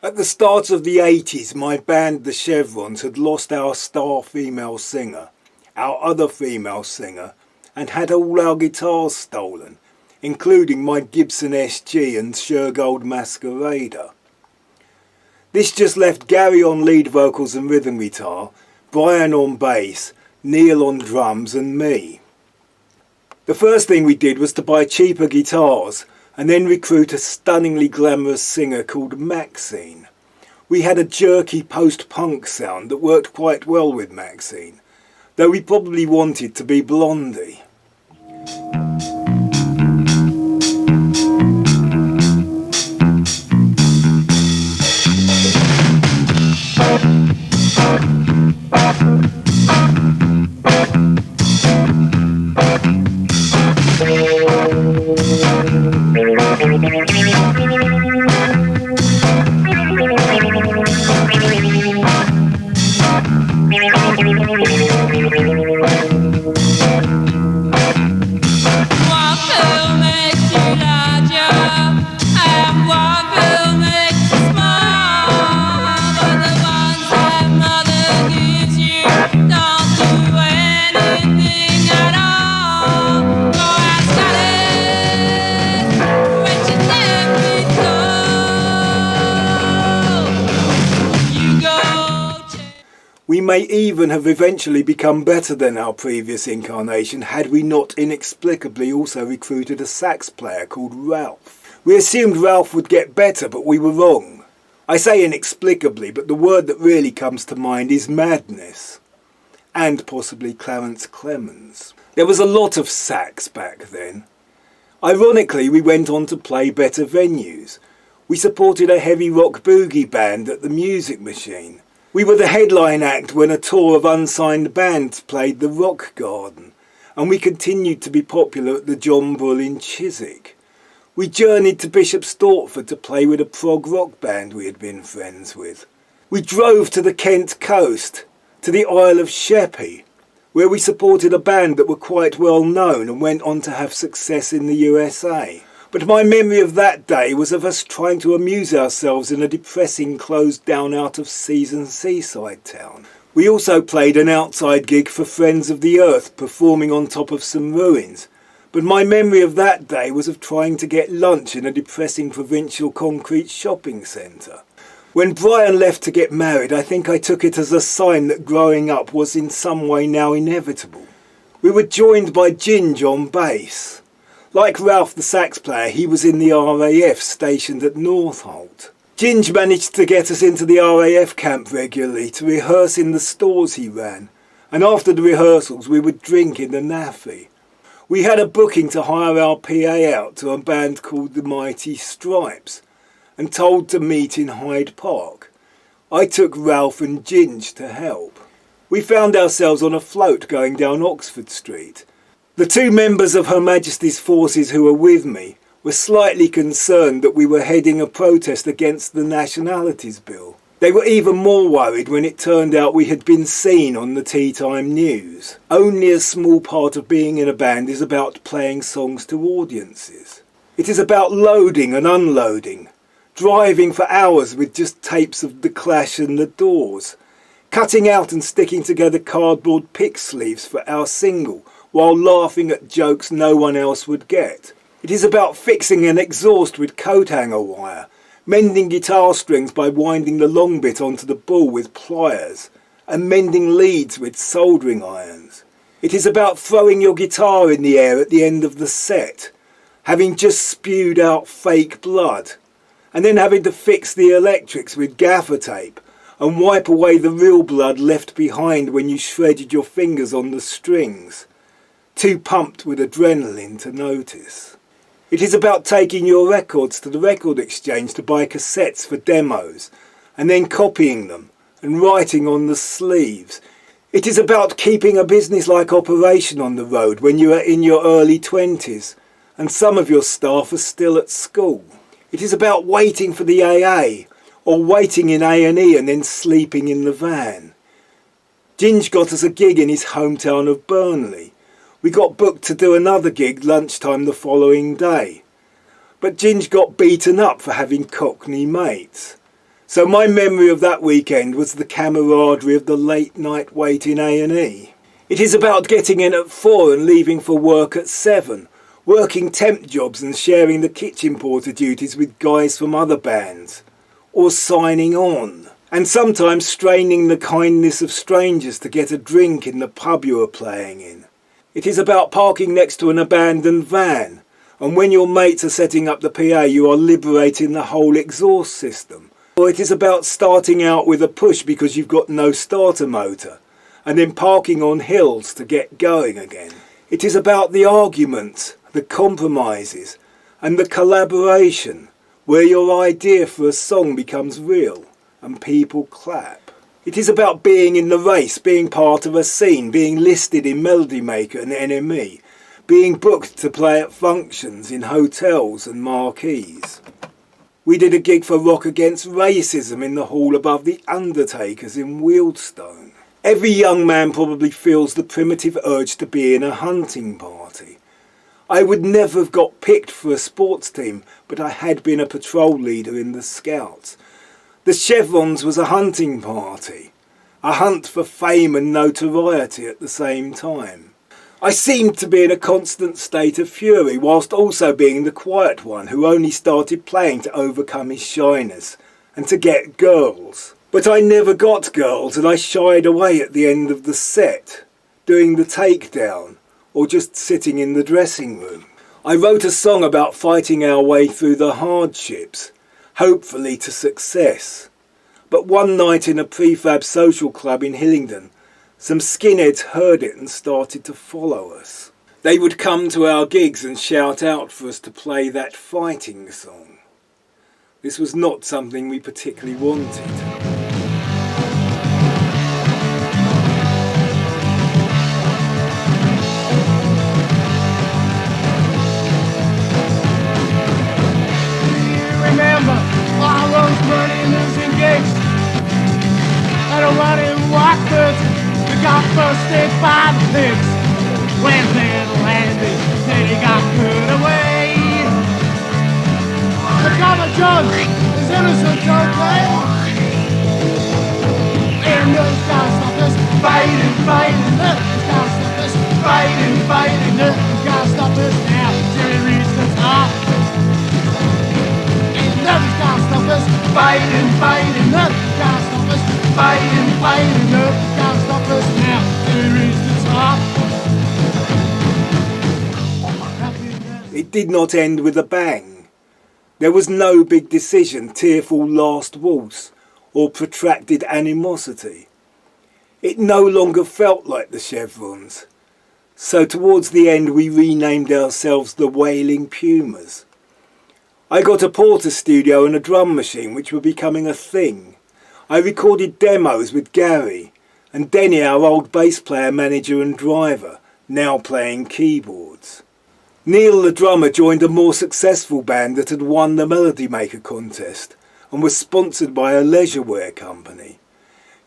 At the start of the 80s, my band The Chevrons had lost our star female singer, our other female singer, and had all our guitars stolen, including my Gibson SG and Shergold Masquerader. This just left Gary on lead vocals and rhythm guitar, Brian on bass, Neil on drums and me. The first thing we did was to buy cheaper guitars and then recruit a stunningly glamorous singer called Maxine. We had a jerky post-punk sound that worked quite well with Maxine, though we probably wanted to be Blondie. We may even have eventually become better than our previous incarnation had we not inexplicably also recruited a sax player called Ralph. We assumed Ralph would get better, but we were wrong. I say inexplicably, but the word that really comes to mind is madness. And possibly Clarence Clemens. There was a lot of sax back then. Ironically, we went on to play better venues. We supported a heavy rock boogie band at the Music Machine. We were the headline act when a tour of unsigned bands played the Rock Garden, and we continued to be popular at the John Bull in Chiswick. We journeyed to Bishop Stortford to play with a prog rock band we had been friends with. We drove to the Kent coast, to the Isle of Sheppey, where we supported a band that were quite well known and went on to have success in the USA. But my memory of that day was of us trying to amuse ourselves in a depressing closed-down out-of-season seaside town. We also played an outside gig for Friends of the Earth, performing on top of some ruins. But my memory of that day was of trying to get lunch in a depressing provincial concrete shopping centre. When Brian left to get married, I think I took it as a sign that growing up was in some way now inevitable. We were joined by Ginge on bass. Like Ralph the sax player, he was in the RAF stationed at Northolt. Ginge managed to get us into the RAF camp regularly to rehearse in the stores he ran, and after the rehearsals we would drink in the naffy. We had a booking to hire our PA out to a band called the Mighty Stripes, and told to meet in Hyde Park. I took Ralph and Ginge to help. We found ourselves on a float going down Oxford Street. The two members of Her Majesty's forces who were with me were slightly concerned that we were heading a protest against the Nationalities Bill. They were even more worried when it turned out we had been seen on the Tea Time News. Only a small part of being in a band is about playing songs to audiences. It is about loading and unloading, driving for hours with just tapes of The Clash and The Doors, cutting out and sticking together cardboard pick sleeves for our single, while laughing at jokes no one else would get. It is about fixing an exhaust with coat hanger wire, mending guitar strings by winding the long bit onto the ball with pliers, and mending leads with soldering irons. It is about throwing your guitar in the air at the end of the set, having just spewed out fake blood, and then having to fix the electrics with gaffer tape, and wipe away the real blood left behind when you shredded your fingers on the strings, too pumped with adrenaline to notice. It is about taking your records to the record exchange to buy cassettes for demos, and then copying them and writing on the sleeves. It is about keeping a business-like operation on the road when you are in your early 20s, and some of your staff are still at school. It is about waiting for the AA, or waiting in A&E and then sleeping in the van. Ginge got us a gig in his hometown of Burnley. We got booked to do another gig lunchtime the following day. But Ginge got beaten up for having Cockney mates. So my memory of that weekend was the camaraderie of the late night wait in A&E. It is about getting in at 4 and leaving for work at 7, working temp jobs and sharing the kitchen porter duties with guys from other bands, or signing on, and sometimes straining the kindness of strangers to get a drink in the pub you are playing in. It is about parking next to an abandoned van, and when your mates are setting up the PA you are liberating the whole exhaust system. Or it is about starting out with a push because you've got no starter motor, and then parking on hills to get going again. It is about the arguments, the compromises, and the collaboration, where your idea for a song becomes real and people clap. It is about being in the race, being part of a scene, being listed in Melody Maker and NME, being booked to play at functions in hotels and marquees. We did a gig for Rock Against Racism in the hall above the Undertakers in Wealdstone. Every young man probably feels the primitive urge to be in a hunting party. I would never have got picked for a sports team, but I had been a patrol leader in the Scouts. The Chevrons was a hunting party, a hunt for fame and notoriety at the same time. I seemed to be in a constant state of fury, whilst also being the quiet one who only started playing to overcome his shyness and to get girls. But I never got girls, and I shied away at the end of the set, doing the takedown, or just sitting in the dressing room. I wrote a song about fighting our way through the hardships, hopefully to success. But one night in a prefab social club in Hillingdon, some skinheads heard it and started to follow us. They would come to our gigs and shout out for us to play that fighting song. This was not something we particularly wanted. Got busted by the pigs when little Andy said he got put away. The common judge is innocent, don't they? And those guys stop us fighting, fighting. Those guys stop us fighting, fighting. Those guys stop us now till it reaches the top. And those guys stop us fighting, fighting. Those guys stop us fighting, fighting. Those guys stop us now till it reaches the top. It did not end with a bang. There was no big decision, tearful last waltz, or protracted animosity. It no longer felt like the Chevrons. So towards the end we renamed ourselves the Wailing Pumas. I got a porter studio and a drum machine which were becoming a thing. I recorded demos with Gary and Denny, our old bass player, manager and driver, now playing keyboards. Neil the drummer joined a more successful band that had won the Melody Maker contest and was sponsored by a leisurewear company.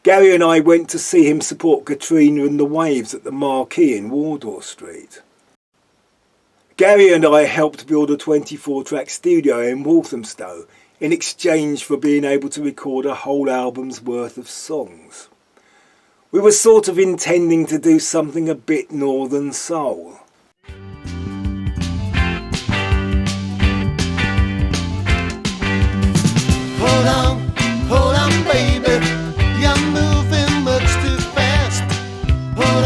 Gary and I went to see him support Katrina and the Waves at the Marquee in Wardour Street. Gary and I helped build a 24-track studio in Walthamstow in exchange for being able to record a whole album's worth of songs. We were sort of intending to do something a bit Northern Soul. Hold on, baby, you're moving much too fast. Hold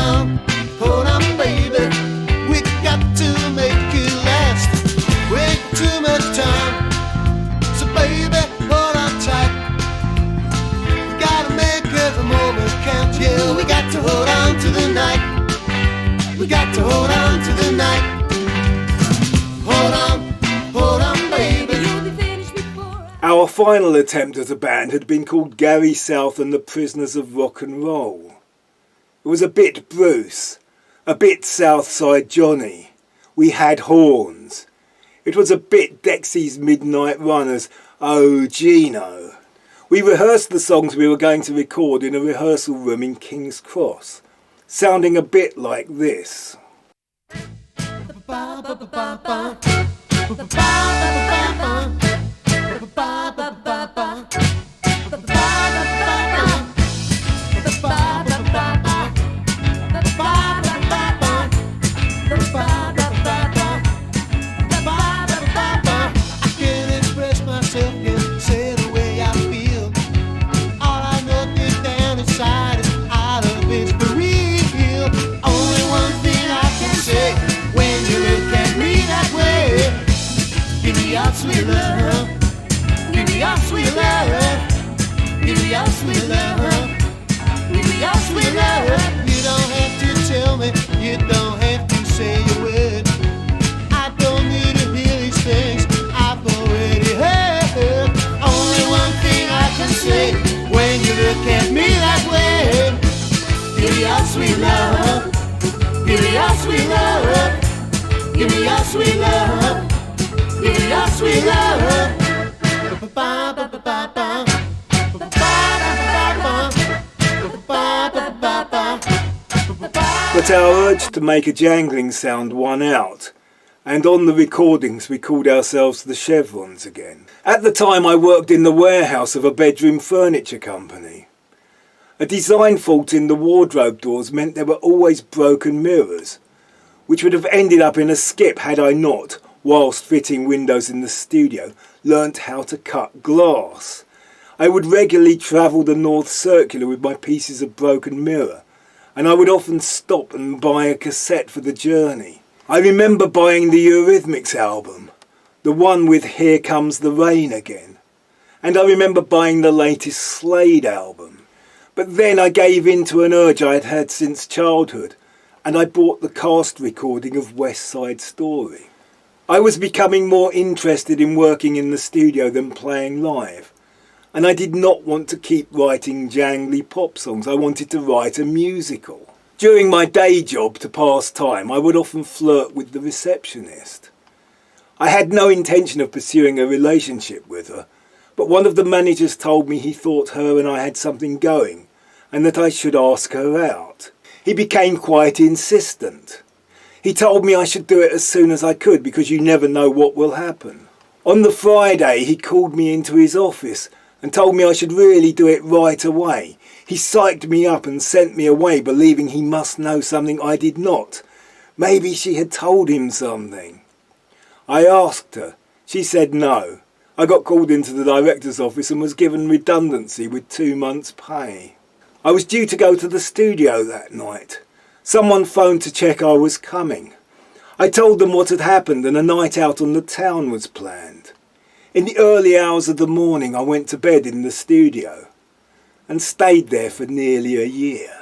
on, baby, we got to make it last. Way too much time, so baby, hold on tight. We gotta make every moment count, yeah, we got to hold on to the night. We got to hold on to the night. Hold on, baby. Our final attempt as a band had been called Gary South and the Prisoners of Rock and Roll. It was a bit Bruce, a bit Southside Johnny. We had horns. It was a bit Dexy's Midnight Runners, Oh Gino. We rehearsed the songs we were going to record in a rehearsal room in King's Cross, sounding a bit like this. sweet love. Give me your sweet love. But our urge to make a jangling sound won out, and on the recordings we called ourselves the Chevrons again. At the time I worked in the warehouse of a bedroom furniture company. A design fault in the wardrobe doors meant there were always broken mirrors, which would have ended up in a skip had I not, whilst fitting windows in the studio, learnt how to cut glass. I would regularly travel the North Circular with my pieces of broken mirror, and I would often stop and buy a cassette for the journey. I remember buying the Eurythmics album, the one with Here Comes the Rain Again, and I remember buying the latest Slade album. But then I gave in to an urge I had had since childhood, and I bought the cast recording of West Side Story. I was becoming more interested in working in the studio than playing live, and I did not want to keep writing jangly pop songs. I wanted to write a musical. During my day job to pass time, I would often flirt with the receptionist. I had no intention of pursuing a relationship with her, but one of the managers told me he thought her and I had something going, and that I should ask her out. He became quite insistent. He told me I should do it as soon as I could because you never know what will happen. On the Friday he called me into his office and told me I should really do it right away. He psyched me up and sent me away believing he must know something I did not. Maybe she had told him something. I asked her. She said no. I got called into the director's office and was given redundancy with 2 months' pay. I was due to go to the studio that night. Someone phoned to check I was coming. I told them what had happened and a night out on the town was planned. In the early hours of the morning I went to bed in the studio and stayed there for nearly a year.